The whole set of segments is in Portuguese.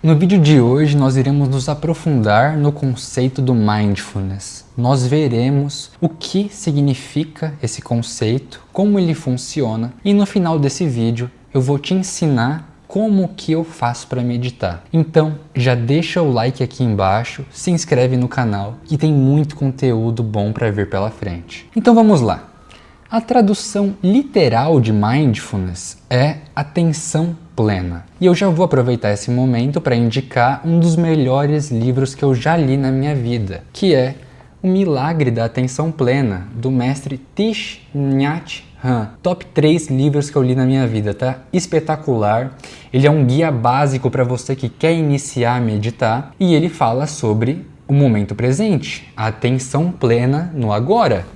No vídeo de hoje nós iremos nos aprofundar no conceito do Mindfulness. Nós veremos o que significa esse conceito, como ele funciona e no final desse vídeo eu vou te ensinar como que eu faço para meditar. Então já deixa o like aqui embaixo, se inscreve no canal que tem muito conteúdo bom para vir pela frente. Então vamos lá. A tradução literal de Mindfulness é atenção plena. E eu já vou aproveitar esse momento para indicar um dos melhores livros que eu já li na minha vida, que é O Milagre da Atenção Plena, do mestre Thich Nhat Hanh. Top 3 livros que eu li na minha vida, tá? Espetacular. Ele é um guia básico para você que quer iniciar a meditar e ele fala sobre o momento presente, a atenção plena no agora.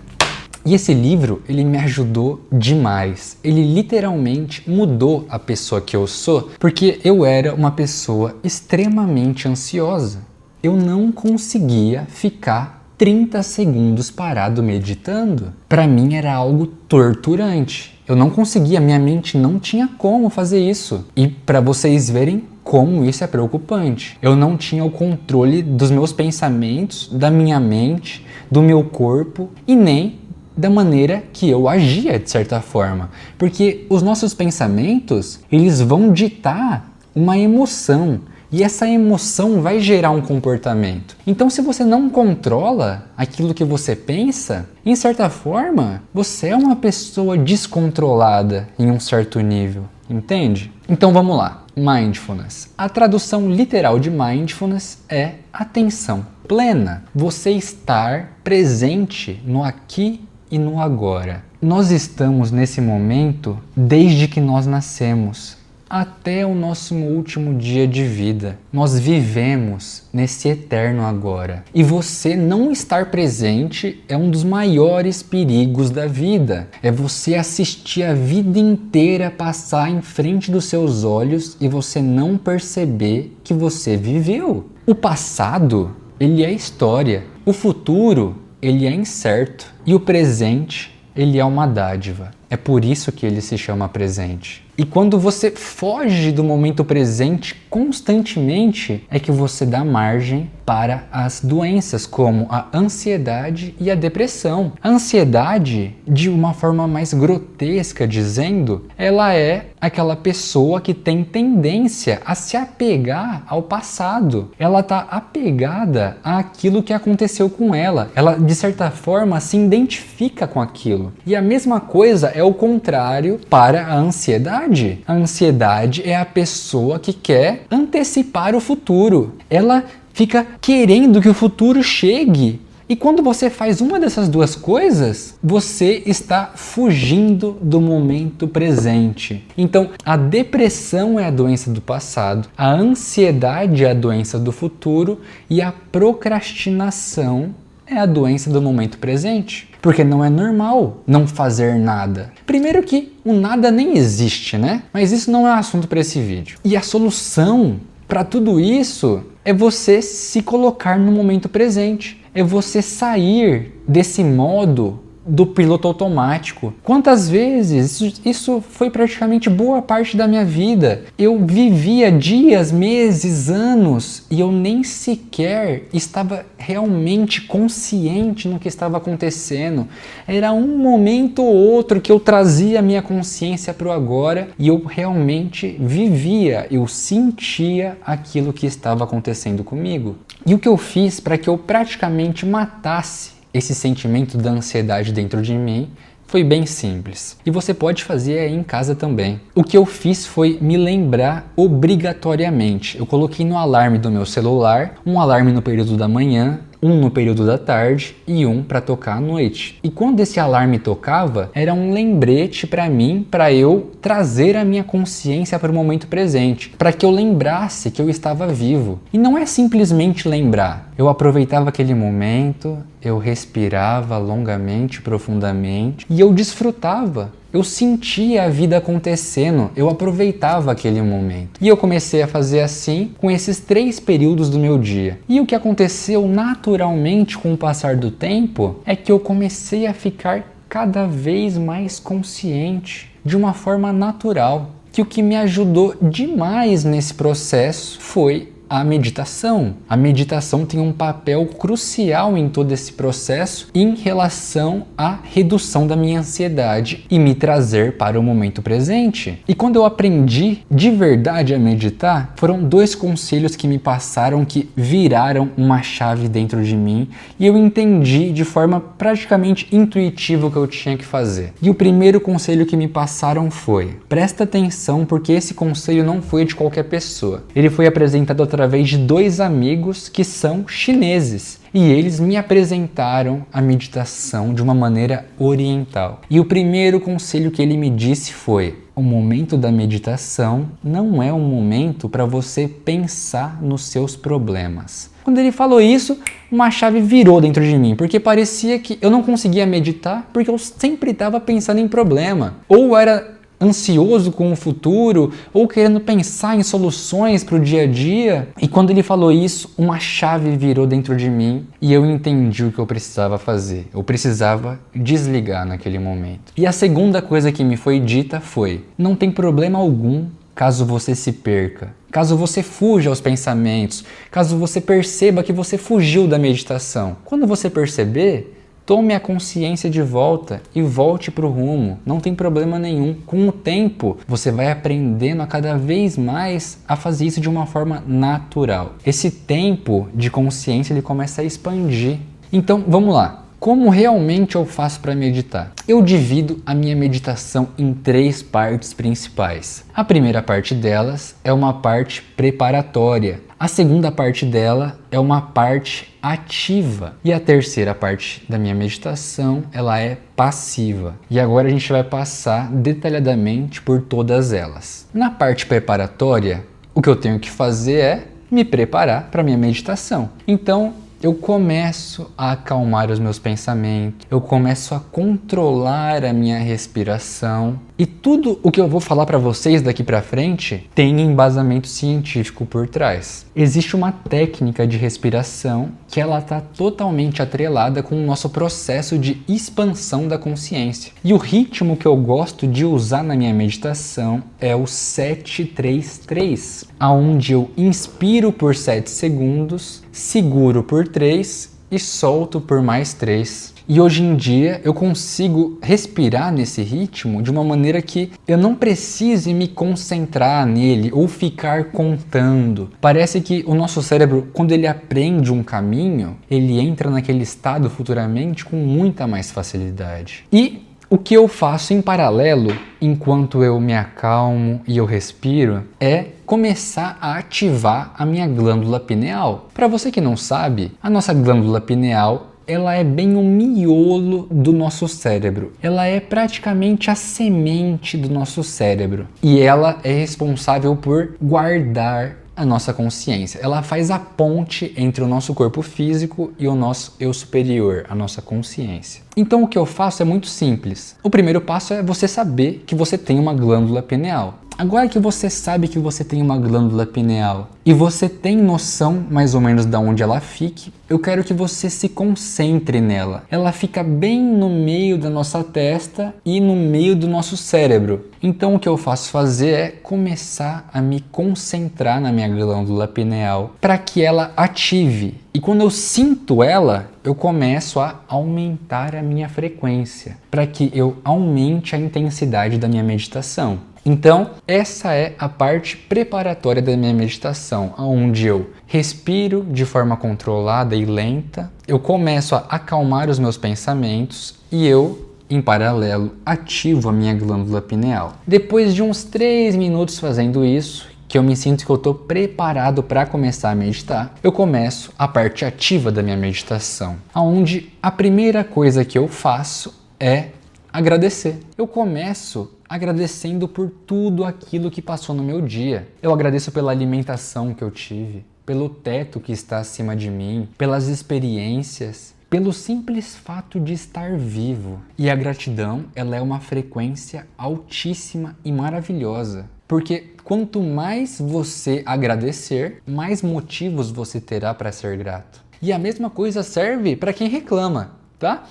E esse livro, ele me ajudou demais. Ele literalmente mudou a pessoa que eu sou, porque eu era uma pessoa extremamente ansiosa. Eu não conseguia ficar 30 segundos parado meditando. Para mim era algo torturante. Eu não conseguia, minha mente não tinha como fazer isso. E para vocês verem como isso é preocupante. Eu não tinha o controle dos meus pensamentos, da minha mente, do meu corpo e nem da maneira que eu agia, de certa forma. Porque os nossos pensamentos, eles vão ditar uma emoção. E essa emoção vai gerar um comportamento. Então, se você não controla aquilo que você pensa, em certa forma, você é uma pessoa descontrolada em um certo nível. Entende? Então vamos lá. Mindfulness. A tradução literal de Mindfulness é atenção plena. Você estar presente no aqui e no agora. Nós estamos nesse momento desde que nós nascemos até o nosso último dia de vida. Nós vivemos nesse eterno agora. E você não estar presente é um dos maiores perigos da vida. É você assistir a vida inteira passar em frente dos seus olhos e você não perceber que você viveu. O passado, ele é história. O futuro, ele é incerto. E o presente, ele é uma dádiva. É por isso que ele se chama presente. E quando você foge do momento presente constantemente, é que você dá margem para as doenças, como a ansiedade e a depressão. A ansiedade, de uma forma mais grotesca dizendo, ela é aquela pessoa que tem tendência a se apegar ao passado. Ela está apegada àquilo que aconteceu com ela. Ela, de certa forma, se identifica com aquilo. E a mesma coisa é o contrário para a ansiedade. A ansiedade é a pessoa que quer antecipar o futuro. Ela fica querendo que o futuro chegue. E quando você faz uma dessas duas coisas, você está fugindo do momento presente. Então, a depressão é a doença do passado, a ansiedade é a doença do futuro e a procrastinação é a doença do momento presente. Porque não é normal não fazer nada. Primeiro que o nada nem existe, né? Mas isso não é assunto para esse vídeo. E a solução para tudo isso é você se colocar no momento presente. É você sair desse modo do piloto automático. Quantas vezes, isso foi praticamente boa parte da minha vida. Eu vivia dias, meses, anos e eu nem sequer estava realmente consciente no que estava acontecendo. Era um momento ou outro que eu trazia a minha consciência para o agora e eu realmente vivia, eu sentia aquilo que estava acontecendo comigo. E o que eu fiz para que eu praticamente matasse esse sentimento da ansiedade dentro de mim foi bem simples. E você pode fazer aí em casa também. O que eu fiz foi me lembrar obrigatoriamente. Eu coloquei no alarme do meu celular, um alarme no período da manhã, um no período da tarde e um para tocar à noite. E quando esse alarme tocava, era um lembrete para mim, para eu trazer a minha consciência para o momento presente, para que eu lembrasse que eu estava vivo. E não é simplesmente lembrar. Eu aproveitava aquele momento, eu respirava longamente, profundamente e eu desfrutava. Eu sentia a vida acontecendo, eu aproveitava aquele momento. E eu comecei a fazer assim com esses 3 períodos do meu dia. E o que aconteceu naturalmente com o passar do tempo é que eu comecei a ficar cada vez mais consciente, de uma forma natural. Que o que me ajudou demais nesse processo foi a meditação. A meditação tem um papel crucial em todo esse processo em relação à redução da minha ansiedade e me trazer para o momento presente. E quando eu aprendi de verdade a meditar, foram 2 conselhos que me passaram que viraram uma chave dentro de mim e eu entendi de forma praticamente intuitiva o que eu tinha que fazer. E o primeiro conselho que me passaram foi: presta atenção, porque esse conselho não foi de qualquer pessoa. Ele foi apresentado através de 2 amigos que são chineses. E eles me apresentaram a meditação de uma maneira oriental. E o primeiro conselho que ele me disse foi: o momento da meditação não é um momento para você pensar nos seus problemas. Quando ele falou isso, uma chave virou dentro de mim, porque parecia que eu não conseguia meditar porque eu sempre estava pensando em problema. Ou era ansioso com o futuro, ou querendo pensar em soluções para o dia a dia. E quando ele falou isso, uma chave virou dentro de mim e eu entendi o que eu precisava fazer. Eu precisava desligar naquele momento. E a segunda coisa que me foi dita foi: não tem problema algum caso você se perca, caso você fuja aos pensamentos, caso você perceba que você fugiu da meditação. Quando você perceber, tome a consciência de volta e volte para o rumo. Não tem problema nenhum. Com o tempo, você vai aprendendo a cada vez mais a fazer isso de uma forma natural. Esse tempo de consciência ele começa a expandir. Então, vamos lá. Como realmente eu faço para meditar? Eu divido a minha meditação em 3 partes principais. A primeira parte delas é uma parte preparatória. A segunda parte dela é uma parte ativa. E a terceira parte da minha meditação, ela é passiva. E agora a gente vai passar detalhadamente por todas elas. Na parte preparatória, o que eu tenho que fazer é me preparar para a minha meditação. Então, eu começo a acalmar os meus pensamentos, eu começo a controlar a minha respiração. E tudo o que eu vou falar para vocês daqui para frente tem embasamento científico por trás. Existe uma técnica de respiração que ela está totalmente atrelada com o nosso processo de expansão da consciência. E o ritmo que eu gosto de usar na minha meditação é o 7-3-3, aonde eu inspiro por 7 segundos, seguro por 3 e solto por mais 3. E hoje em dia eu consigo respirar nesse ritmo de uma maneira que eu não precise me concentrar nele ou ficar contando. Parece que o nosso cérebro, quando ele aprende um caminho, ele entra naquele estado futuramente com muita mais facilidade. E o que eu faço em paralelo, enquanto eu me acalmo e eu respiro, é começar a ativar a minha glândula pineal. Para você que não sabe, a nossa glândula pineal ela é bem o miolo do nosso cérebro. Ela é praticamente a semente do nosso cérebro. E ela é responsável por guardar a nossa consciência. Ela faz a ponte entre o nosso corpo físico e o nosso eu superior, a nossa consciência. Então o que eu faço é muito simples. O primeiro passo é você saber que você tem uma glândula pineal. Agora que você sabe que você tem uma glândula pineal e você tem noção mais ou menos de onde ela fique, eu quero que você se concentre nela. Ela fica bem no meio da nossa testa e no meio do nosso cérebro. Então o que eu faço fazer é começar a me concentrar na minha glândula pineal para que ela ative. E quando eu sinto ela, eu começo a aumentar a minha frequência para que eu aumente a intensidade da minha meditação. Então, essa é a parte preparatória da minha meditação, onde eu respiro de forma controlada e lenta, eu começo a acalmar os meus pensamentos e eu, em paralelo, ativo a minha glândula pineal. Depois de uns 3 minutos fazendo isso, que eu me sinto que eu estou preparado para começar a meditar, eu começo a parte ativa da minha meditação, onde a primeira coisa que eu faço é agradecer. Eu começo agradecendo por tudo aquilo que passou no meu dia. Eu agradeço pela alimentação que eu tive, pelo teto que está acima de mim, pelas experiências, pelo simples fato de estar vivo. E a gratidão, ela é uma frequência altíssima e maravilhosa. Porque quanto mais você agradecer, mais motivos você terá para ser grato. E a mesma coisa serve para quem reclama, tá?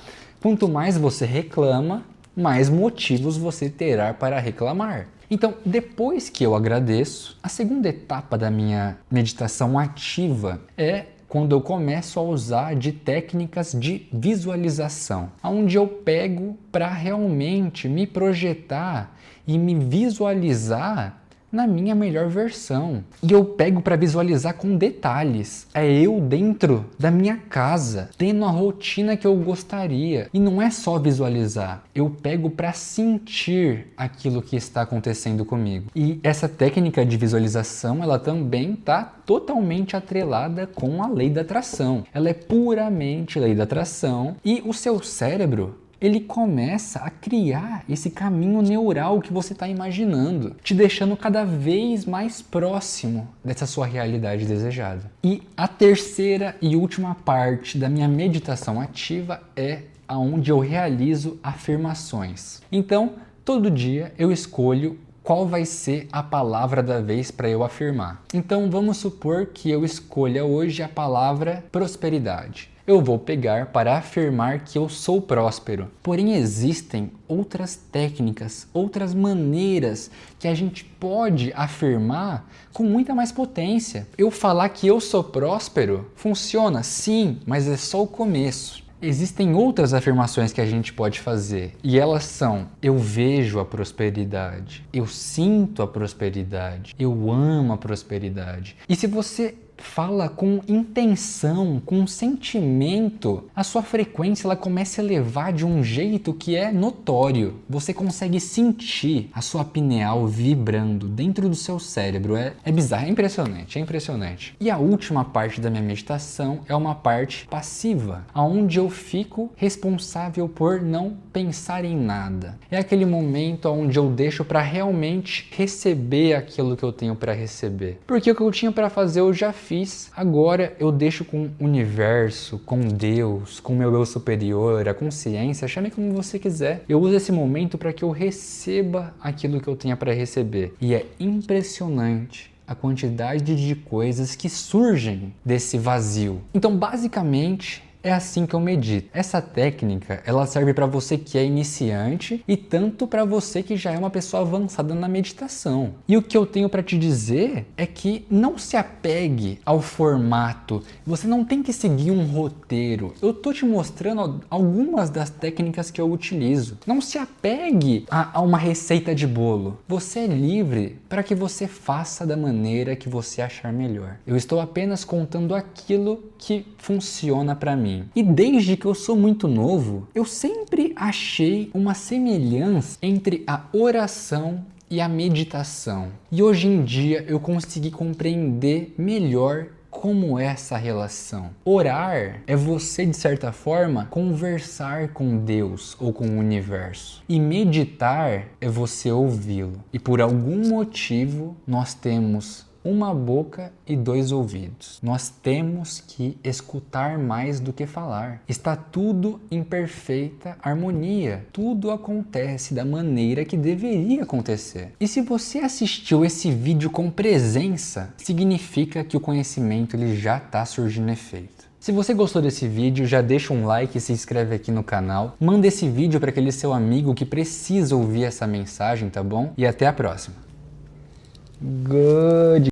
Quanto mais você reclama, mais motivos você terá para reclamar. Então, depois que eu agradeço, a segunda etapa da minha meditação ativa é quando eu começo a usar de técnicas de visualização, onde eu pego para realmente me projetar e me visualizar na minha melhor versão. E eu pego para visualizar com detalhes. É eu dentro da minha casa, tendo a rotina que eu gostaria. E não é só visualizar, eu pego para sentir aquilo que está acontecendo comigo. E essa técnica de visualização, ela também está totalmente atrelada com a lei da atração. Ela é puramente lei da atração e o seu cérebro, ele começa a criar esse caminho neural que você está imaginando, te deixando cada vez mais próximo dessa sua realidade desejada. E a terceira e última parte da minha meditação ativa é aonde eu realizo afirmações. Então, todo dia eu escolho qual vai ser a palavra da vez para eu afirmar. Então, vamos supor que eu escolha hoje a palavra prosperidade. Eu vou pegar para afirmar que eu sou próspero. Porém, existem outras técnicas, outras maneiras que a gente pode afirmar com muita mais potência. Eu falar que eu sou próspero funciona, sim, mas é só o começo. Existem outras afirmações que a gente pode fazer e elas são: eu vejo a prosperidade, eu sinto a prosperidade, eu amo a prosperidade. E se você fala com intenção, com sentimento, a sua frequência ela começa a elevar de um jeito que é notório. Você consegue sentir a sua pineal vibrando dentro do seu cérebro. É bizarro, é impressionante. E a última parte da minha meditação é uma parte passiva, onde eu fico responsável por não pensar em nada. É aquele momento onde eu deixo para realmente receber aquilo que eu tenho para receber. Porque o que eu tinha para fazer eu já fiz. Agora eu deixo com o universo, com Deus, com o meu eu superior, a consciência, chame como você quiser. Eu uso esse momento para que eu receba aquilo que eu tenha para receber. E é impressionante a quantidade de coisas que surgem desse vazio. Então, basicamente, é assim que eu medito. Essa técnica, ela serve para você que é iniciante e tanto para você que já é uma pessoa avançada na meditação. E o que eu tenho para te dizer é que não se apegue ao formato. Você não tem que seguir um roteiro. Eu tô te mostrando algumas das técnicas que eu utilizo. Não se apegue a uma receita de bolo. Você é livre para que você faça da maneira que você achar melhor. Eu estou apenas contando aquilo que funciona para mim. E desde que eu sou muito novo, eu sempre achei uma semelhança entre a oração e a meditação. E hoje em dia eu consegui compreender melhor como é essa relação. Orar é você, de certa forma, conversar com Deus ou com o universo. E meditar é você ouvi-lo. E por algum motivo nós temos uma boca e 2 ouvidos. Nós temos que escutar mais do que falar. Está tudo em perfeita harmonia. Tudo acontece da maneira que deveria acontecer. E se você assistiu esse vídeo com presença, significa que o conhecimento ele já está surgindo efeito. Se você gostou desse vídeo, já deixa um like e se inscreve aqui no canal. Manda esse vídeo para aquele seu amigo que precisa ouvir essa mensagem, tá bom? E até a próxima. Good.